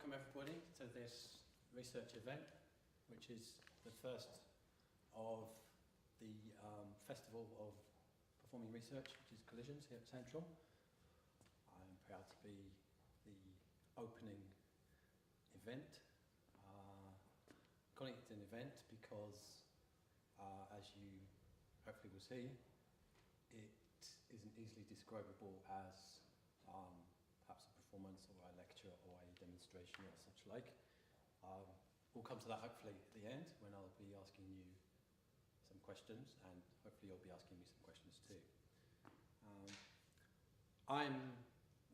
welcome everybody to this research event, which is the first of the Festival of Performing Research, which is Collisions here at Central. I'm proud to be the opening event. Calling it an event because, as you hopefully will see, it isn't easily describable as perhaps a performance or a lecture or a demonstration or such like. We'll come to that hopefully at the end when I'll be asking you some questions, and hopefully you'll be asking me some questions too. I'm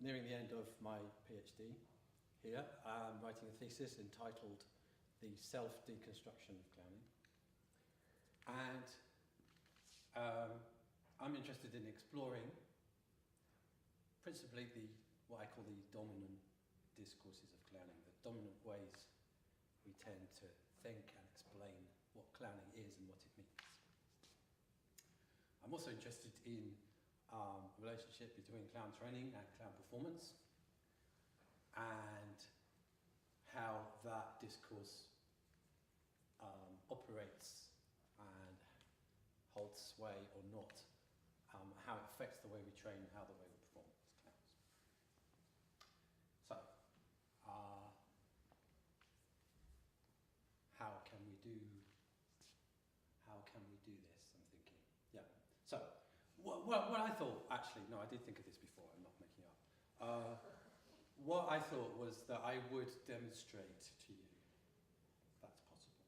nearing the end of my PhD here. I'm writing a thesis entitled The Self-Deconstruction of Clowning. And I'm interested in exploring principally what I call the dominant discourses of clowning, the dominant ways we tend to think and explain what clowning is and what it means. I'm also interested in the relationship between clown training and clown performance, and how that discourse operates and holds sway or not, how it affects the way we train and how the way we perform as clowns. So, how can we do this, I'm thinking. Yeah, so, what I thought, actually, no, I did think of this before, I'm not making up. What I thought was that I would demonstrate to you, if that's possible,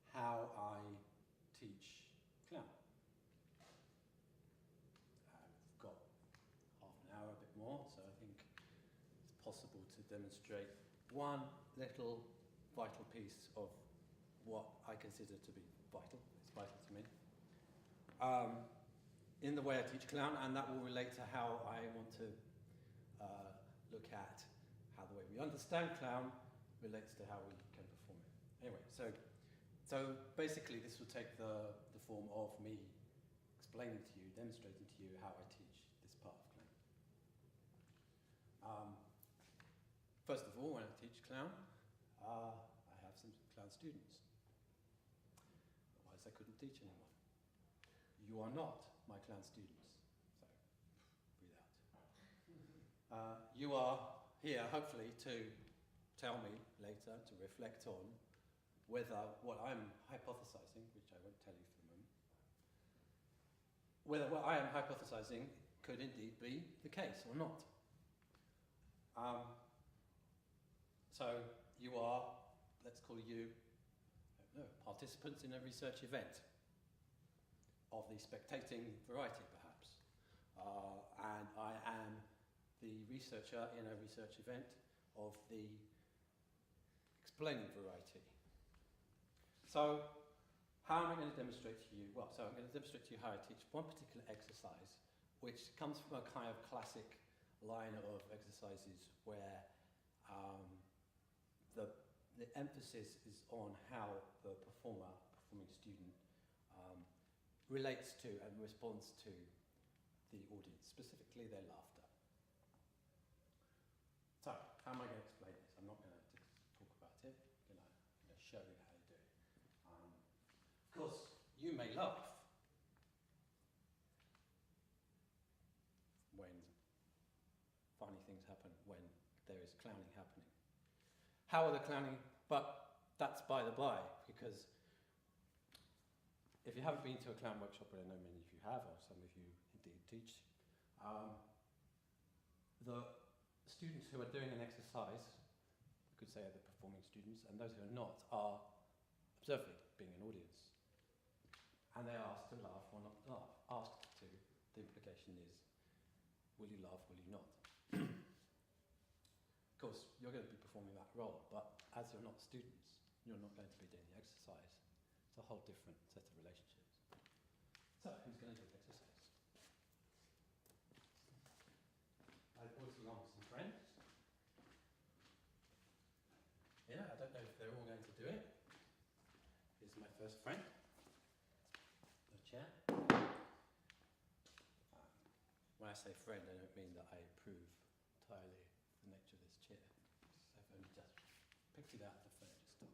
how I teach clown. I've got half an hour, a bit more, so I think it's possible to demonstrate one little vital piece of what I consider to be vital. It's vital to me. In the way I teach clown, and that will relate to how I want to look at how the way we understand clown relates to how we can perform it. Anyway, so basically this will take the form of me explaining to you, demonstrating to you how I teach this part of clown. First of all, when I teach clown, I have some clown students. Otherwise I couldn't teach anyone. You are not my clown students, so breathe out. You are here, hopefully, to tell me later, to reflect on whether what I'm hypothesizing, which I won't tell you for the moment, whether what I am hypothesizing could indeed be the case or not. So you are, let's call you, I don't know, participants in a research event of the spectating variety, perhaps. And I am the researcher in a research event of the explaining variety. So, how am I going to demonstrate to you? Well, so I'm going to demonstrate to you how I teach one particular exercise, which comes from a kind of classic line of exercises where the emphasis is on how the performing student, relates to and responds to the audience, specifically their laughter. So, how am I going to explain this? I'm not going to talk about it. I'm going to show you how to do it. Of course, you may laugh when funny things happen, when there is clowning happening. How are the clowning? But that's by the by, because if you haven't been to a clown workshop, but I know many of you have, or some of you indeed teach, the students who are doing an exercise, I could say are the performing students, and those who are not are observing, being an audience. And they are asked to laugh or not laugh. Asked to, the implication is, will you laugh, will you not? Of course, you're going to be performing that role, but as you're not students, you're not going to be doing the exercise. It's a whole different set of relationships. So, who's going to do the exercise? I brought along some friends. Yeah, I don't know if they're all going to do it. Here's my first friend. The chair. When I say friend, I don't mean that I approve entirely the nature of this chair. I've only just picked it out of the furniture store.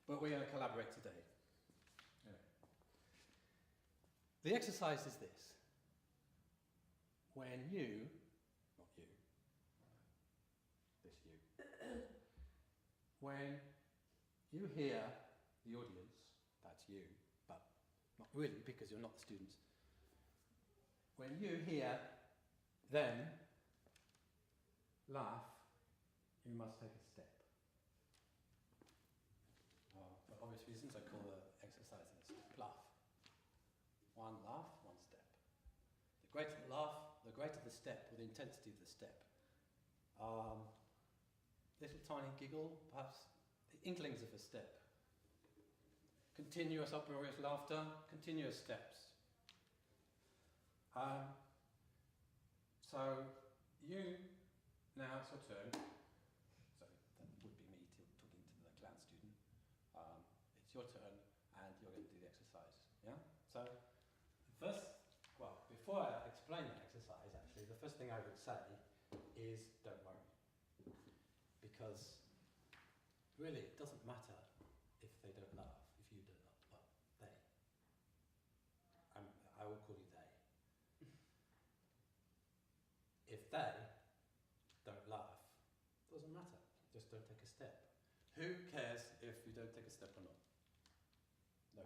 But we're going to collaborate today. Anyway. The exercise is this. When you, not you, this you, when you hear the audience, that's you, but not really because you're not the students. When you hear them laugh, you must take a step. For obvious reasons, I call the exercise a step laugh. One laugh, one step. The greater the laugh, the greater the step, or the intensity of the step. Little tiny giggle, perhaps the inklings of a step. Continuous uproarious laughter, continuous steps. So you, now it's your turn. So that would be me talking to the clown student. It's your turn and you're going to do the exercise. Yeah? So first, well, before I explain the exercise actually, the first thing I would say is don't worry. Because really it doesn't matter if they don't laugh, if you don't laugh, well, they. I will call you they. If they don't laugh, it doesn't matter, just don't take a step. Who cares if you don't take a step or not? No.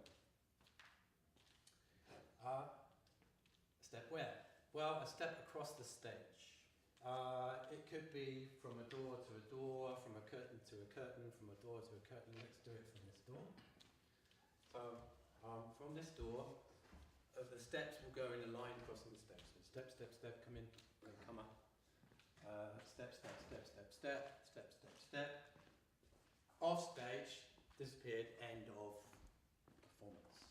Step where? Well, a step across the stage. It could be from a door to a door, from a curtain to a curtain, from a door to a curtain. Let's do it from this door. So, from this door, the steps will go in a line crossing the steps. So step, step, step, come in, come up. Step, step, step, step, step, step, step, step. Off stage, disappeared, end of performance.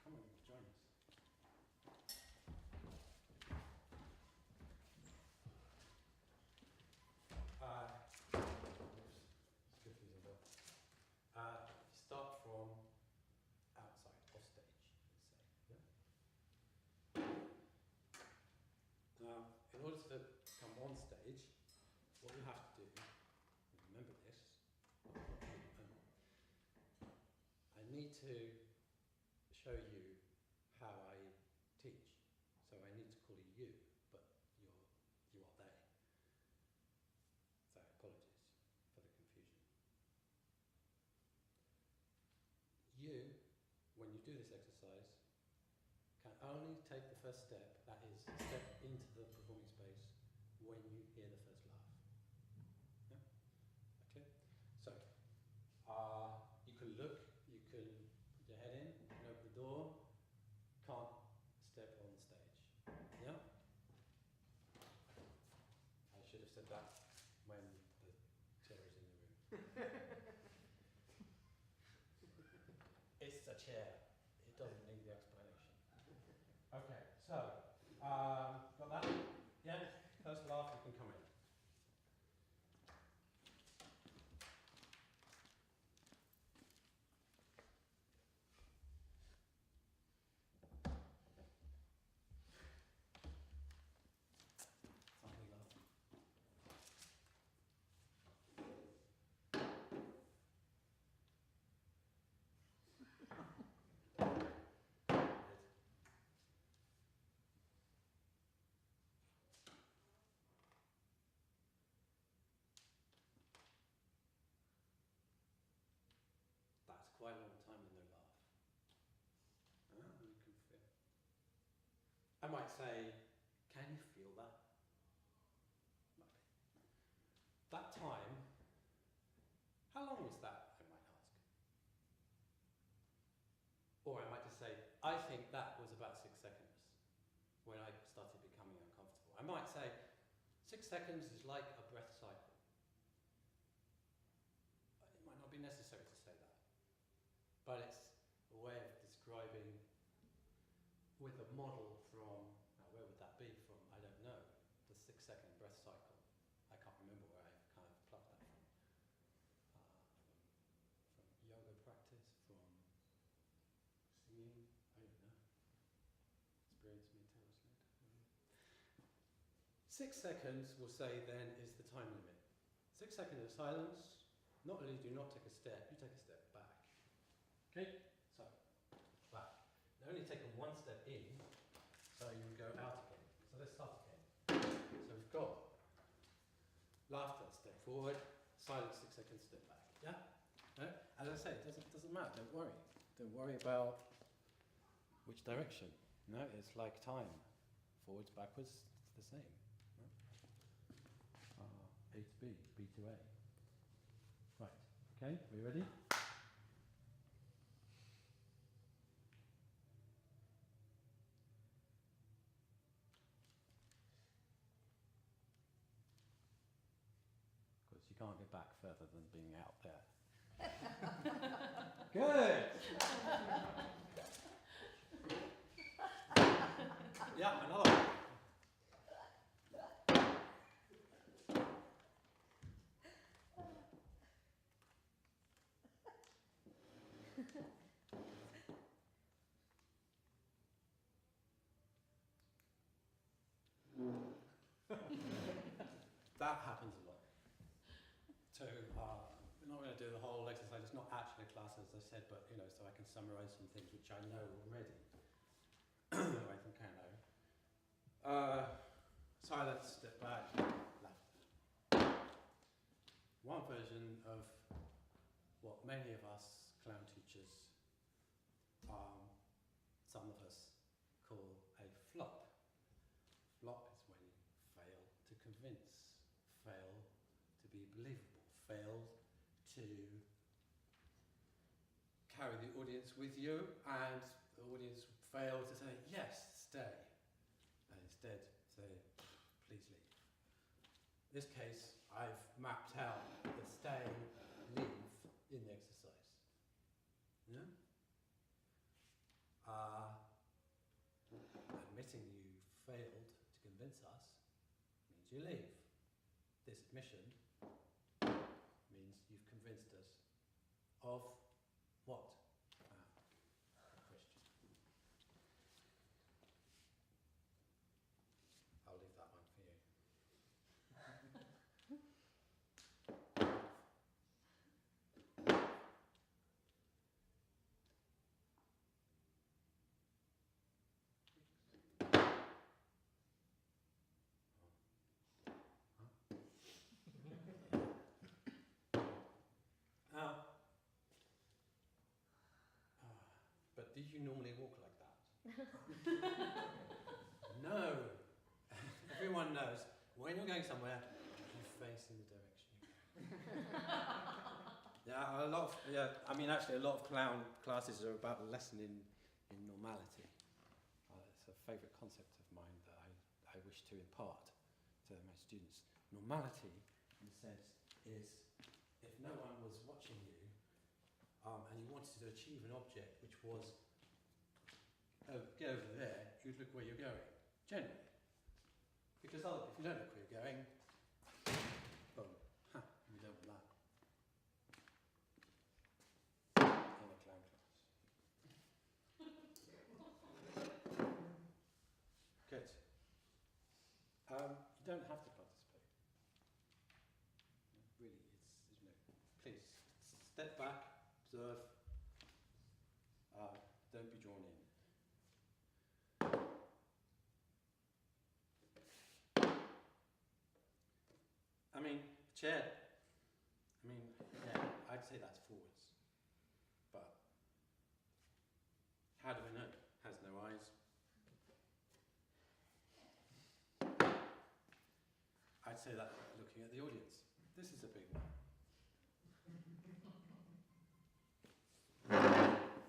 Come on, join us. Start from outside, off stage, let's say. Yeah? Now, in order to come on stage, what you have to do, remember this, I need to show you how I teach. So I need to call you you, but you are they. So apologies for the confusion. You, when you do this exercise, can only take the first step, that is, step into the performing space when you hear the first laugh. Yeah? Okay? So, you can look, you can put your head in, you can open the door, can't step on stage. Yeah? I should have said that when the chair is in the room. It's a chair. It doesn't need the explanation. Okay, so, got that? Yeah? First laugh, you can come in. Somebody laugh. That's quite a long time with no laugh. You can feel. I might say, can you feel that? Might be. That time, how long was that, I might ask? Or I might just say, I think that was about 6 seconds when I started becoming uncomfortable. I might say, 6 seconds is like a breath cycle. It might not be necessary to say that. But it's a way of describing with a model from, now where would that be from? I don't know. The 6-second breath cycle. I can't remember where I've kind of plucked that from. From yoga practice, from singing, I don't know. Experience me, tell us later. 6 seconds, we'll say then, is the time limit. 6 seconds of silence. Not only do you not take a step, you take a step back. Okay? So, back. Now only taken one step in, so you go out again. So let's start again. So we've got laughter, step forward, silence, 6 seconds, step back. Yeah? No? As I say, it doesn't matter, don't worry. Don't worry about which direction. No, it's like time. Forwards, backwards, it's the same. No? A to B, B to A. Right, okay, are we ready? Of course, you can't get back further than being out there. Good! Yeah, another one. That happens a lot. So we're not going to do the whole exercise. It's not actually a class, as I said, but so I can summarise some things which I know already. I think I know. Silence, step back, laughter. One version of what many of us clown teachers, some of us call a flop. Flop is when you fail to convince, fail to be believable, fail to carry the audience with you, and the audience fail to say, yes, stay, and instead say, please leave. In this case, I've mapped out the stay, leave in the exercise. Yeah? Admitting you failed to convince us means you leave. This admission means you've convinced us of what? Question. I'll leave that one for you. But did you normally walk like that? No. Everyone knows when you're going somewhere, you face in the direction you're going. Actually, a lot of clown classes are about lessening in normality. It's a favourite concept of mine that I wish to impart to my students. Normality, in a sense, is if no one was watching you, and you wanted to achieve an object which was, get over there, you'd look where you're going, generally. Because if you don't look where you're going, boom, you don't want that. In a clown class. Good. You don't have to participate. Really, please step back. Observe. Don't be drawn in. Chair. I'd say that's forwards. But how do I know? Has no eyes. I'd say that looking at the audience. This is a big one.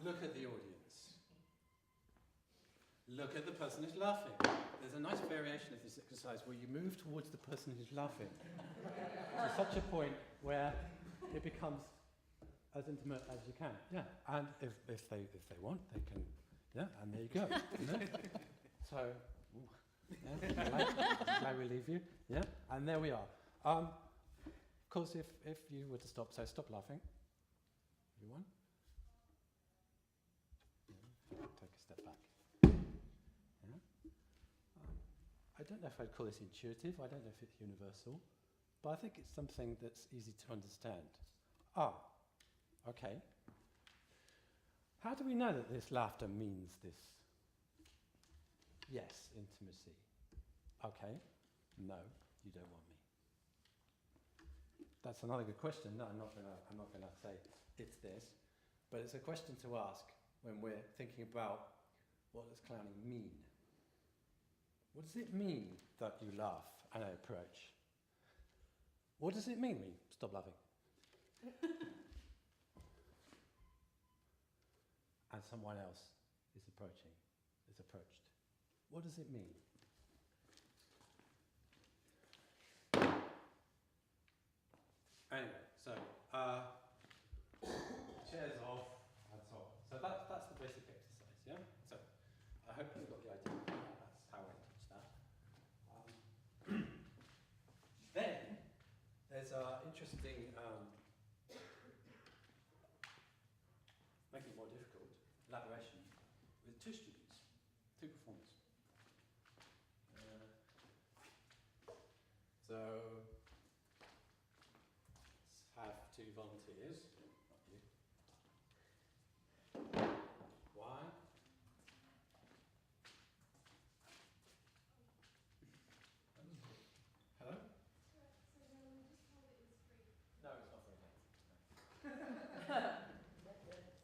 Look at the audience. Look at the person who's laughing. There's a nice variation of this exercise where you move towards the person who's laughing to such a point where it becomes as intimate as you can. Yeah, and if they want, they can. Yeah, and there you go. So, I relieve you. Yeah, and there we are. Of course, if you were to stop laughing, everyone. Take a step back. Yeah. I don't know if I'd call this intuitive. I don't know if it's universal. but I think it's something that's easy to understand. Ah, okay. How do we know that this laughter means this? Yes, intimacy. Okay. No, you don't want me. That's another good question. No, I'm not gonna say it's this, but it's a question to ask when we're thinking about what does clowning mean? What does it mean that you laugh and I approach? What does it mean when you stop laughing? And someone else is approached. What does it mean? Anyway, so chairs off and so on. So that's the basic exercise, yeah? So I hope you've got the idea. That's how I teach that. Then there's an interesting, making it more difficult, collaboration with two students, two performers. So let's have two volunteers, not you. One. Hello? So we just told it was free. No, it's not very nice.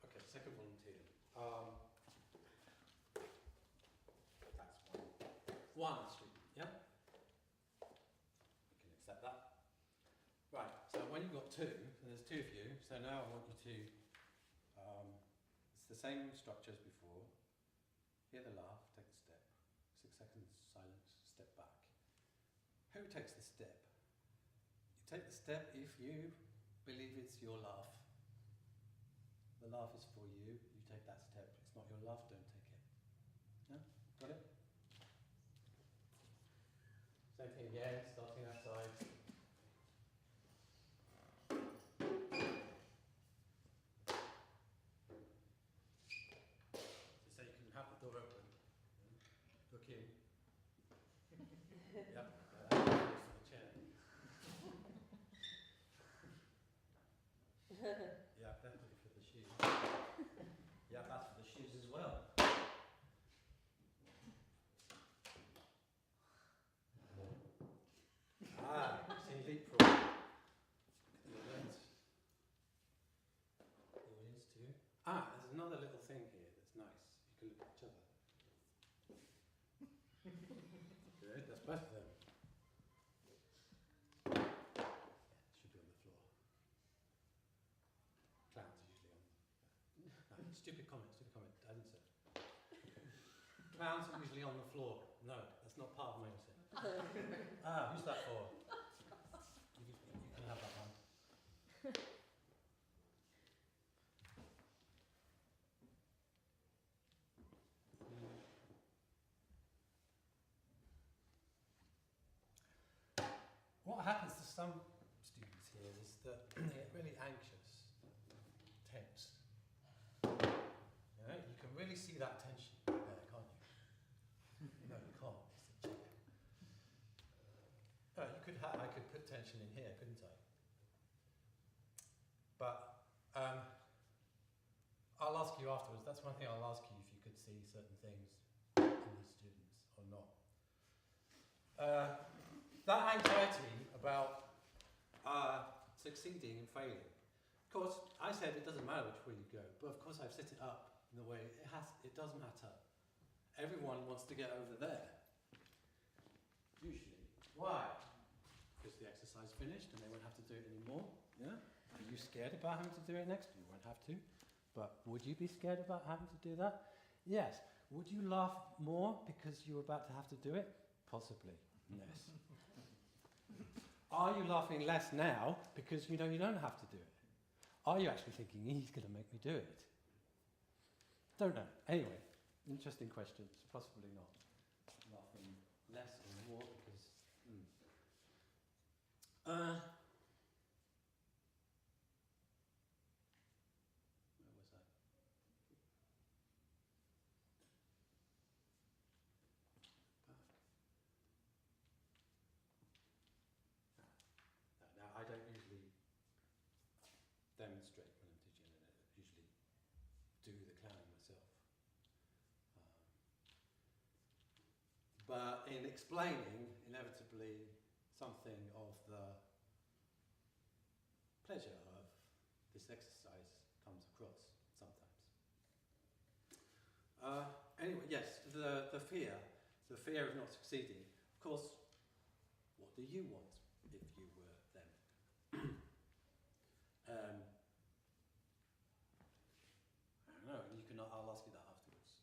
Okay, second volunteer. That's one student, yeah? We can accept that. Right, so when you've got two, and there's two of you, so now I want you to, it's the same structure as before. Hear the laugh, take a step. 6 seconds, silence, step back. Who takes the step? You take the step if you believe it's your laugh. The laugh is for you, you take that step. It's not your laugh, don't take it. Yeah? Got it? Same thing again, starting outside. So you can have the door open. Look in. Yep. Close to the chair. Yeah, definitely for the shoes. Yeah, that's for the shoes as well. Ah, see leapfrog. Look at the audience. The audience too. Ah, there's another little thing here that's nice. You can look at each other. Good, that's both of them. Should be on the floor. Clowns are usually on. No, stupid comment. I didn't say. Clowns are usually on the floor. No, that's not part of my answer. Ah, who's that for? You can have that one. What happens to some students here is that they get really anxious, tense. You know, you can really see that tension there, can't you? No, you can't. It's a chair. No, I could put tension in here, couldn't I? But I'll ask you afterwards. That's one thing I'll ask you, if you could see certain things in these students or not. That anxiety about succeeding and failing. Of course, I said it doesn't matter which way you go, but of course I've set it up in the way it does matter. Everyone wants to get over there. Usually. Why? Because the exercise finished and they won't have to do it anymore. Yeah? Are you scared about having to do it next? You won't have to. But would you be scared about having to do that? Yes. Would you laugh more because you were about to have to do it? Possibly. Yes. Are you laughing less now because you know you don't have to do it? Are you actually thinking, he's going to make me do it? Don't know. Anyway, interesting questions. Possibly not. Laughing less or more because... where was that? But in explaining, inevitably, something of the pleasure of this exercise comes across sometimes. Anyway, yes, the fear of not succeeding. Of course, what do you want if you were them? I don't know, I'll ask you that afterwards.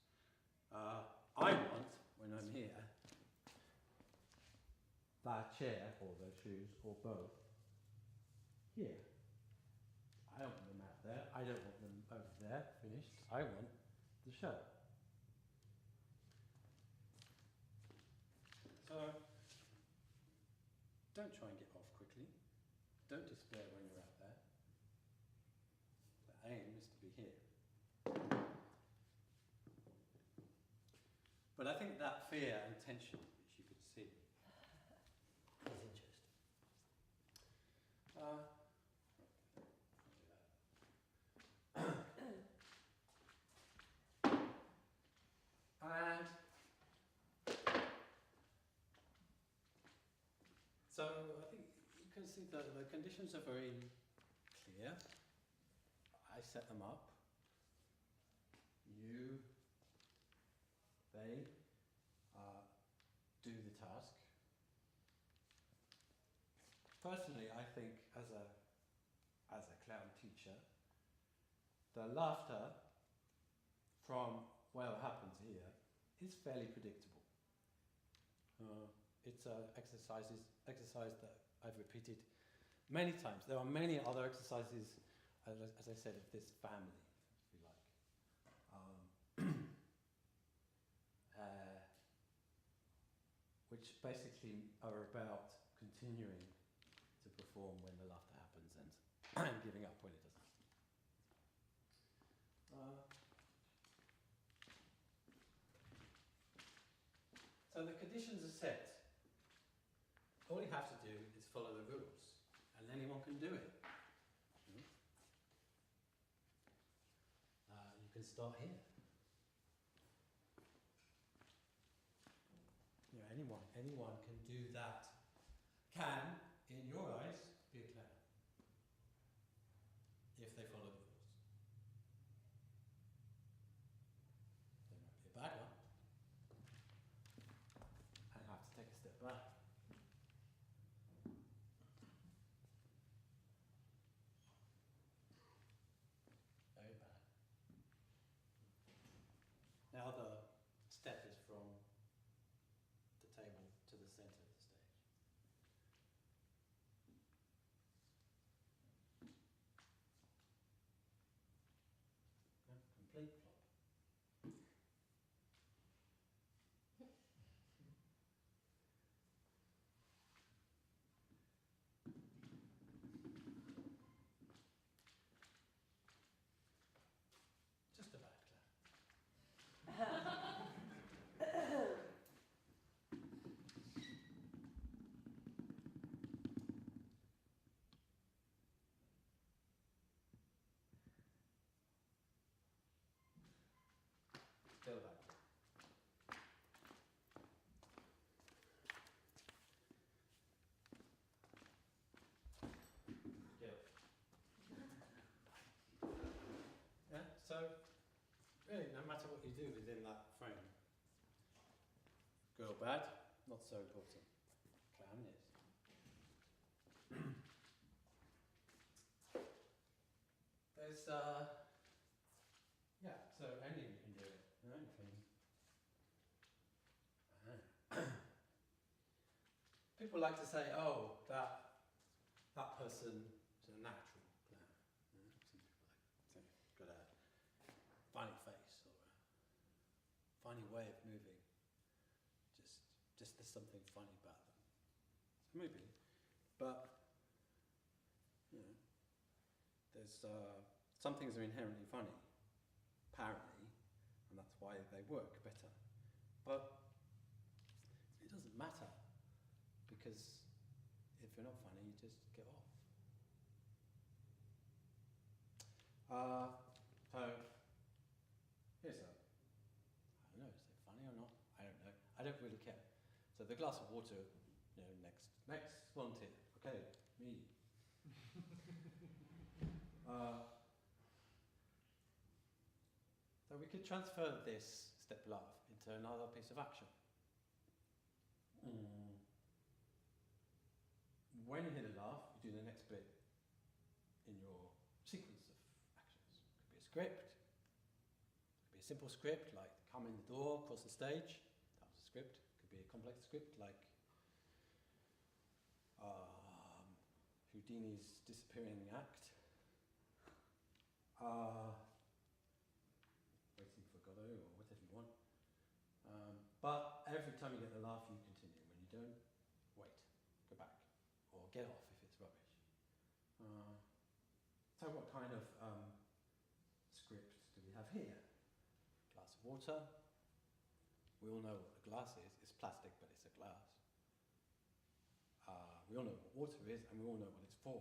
I want, when I'm here, that chair, or those shoes, or both, here. I don't want them out there. I don't want them over there, finished. I want the show. So, don't try and get off quickly. Don't despair when you're out there. The aim is to be here. But I think that fear and tension, which you could see, is interesting. And so I think you can see that the conditions are very clear. I set them up. You, they do the task. Personally, I think as a clown teacher, the laughter from what happens here is fairly predictable. It's an exercise that I've repeated many times. There are many other exercises, as I said, of this family, if you like. Which basically are about continuing to perform when the laughter happens and giving up when it doesn't. So the conditions are set. All you have to do is follow the rules, and anyone can do it. You can start here. You know, anyone can do that. Can, in your eyes, be a clown if they follow the rules. They might be a bad one. I have to take a step back. Very bad. Now the step is from the table to the centre of the stage. No, complete flop. Just a bad clown. Still a bad clown. Guilt. Yeah, so really, no matter what you do within that frame, good or bad, not so important. Clown is. There's yeah, so anyone can do it. Anyone can. People like to say, oh, that person is a natural clown. Some people like got a funny face or a funny way of moving. Just there's something funny about them. So maybe, but you know, there's some things are inherently funny, apparently, and that's why they work better. But it doesn't matter, because if you're not funny, you just get off. So here's a, I don't know, is it funny or not? I don't know. I don't really care. So the glass of water, next volunteer. Okay, me. So we could transfer this step laugh into another piece of action. When you hear the laugh, you do the next bit in your sequence of actions. Could be a script, could be a simple script like come in the door, cross the stage. That was a script. Could be a complex script like Houdini's disappearing act. Waiting for Godot or whatever you want. But every time you get the laugh, you continue. When you don't, wait, go back, or get off if it's rubbish. So what kind of script do we have here? Glass of water. We all know what a glass is. It's plastic, but it's a glass. We all know what water is, and we all know what it's for.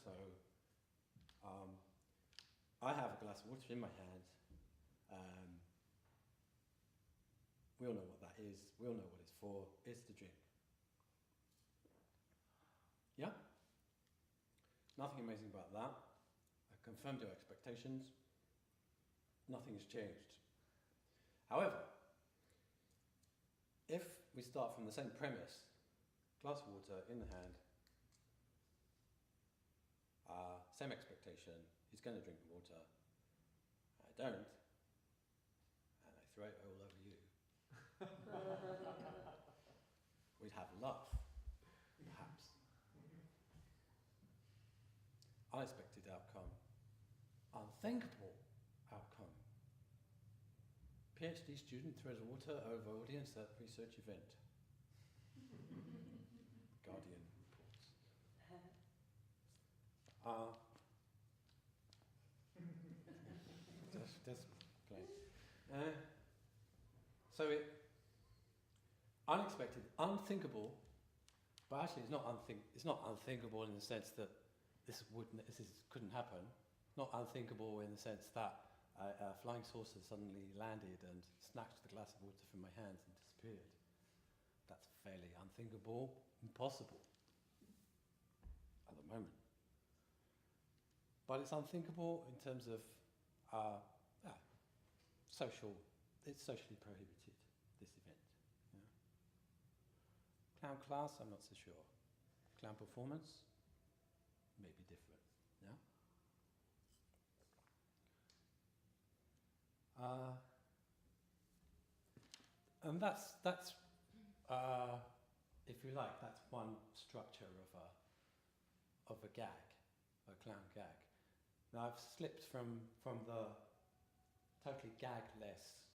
So I have a glass of water in my hand. We all know what that is. We all know what it's for. It's to drink. Yeah? Nothing amazing about that. I confirmed your expectations. Nothing has changed. However, if we start from the same premise, glass of water in the hand, same expectation, he's going to drink the water. I don't, and I throw it all over you. We'd have a laugh, perhaps. Unexpected outcome, unthinkable outcome. PhD student throws water over audience at research event. Guardian reports. Just plain. So unexpected, unthinkable, but actually it's not unthinkable in the sense that this couldn't happen. Not unthinkable in the sense that a flying saucer suddenly landed and snatched the glass of water from my hands and disappeared. That's fairly unthinkable, impossible at the moment. But it's unthinkable in terms of it's socially prohibited, this event. Yeah. Clown class, I'm not so sure. Clown performance, maybe different. Yeah. And that's if you like, that's one structure of a gag, a clown gag. Now I've slipped from the totally gagless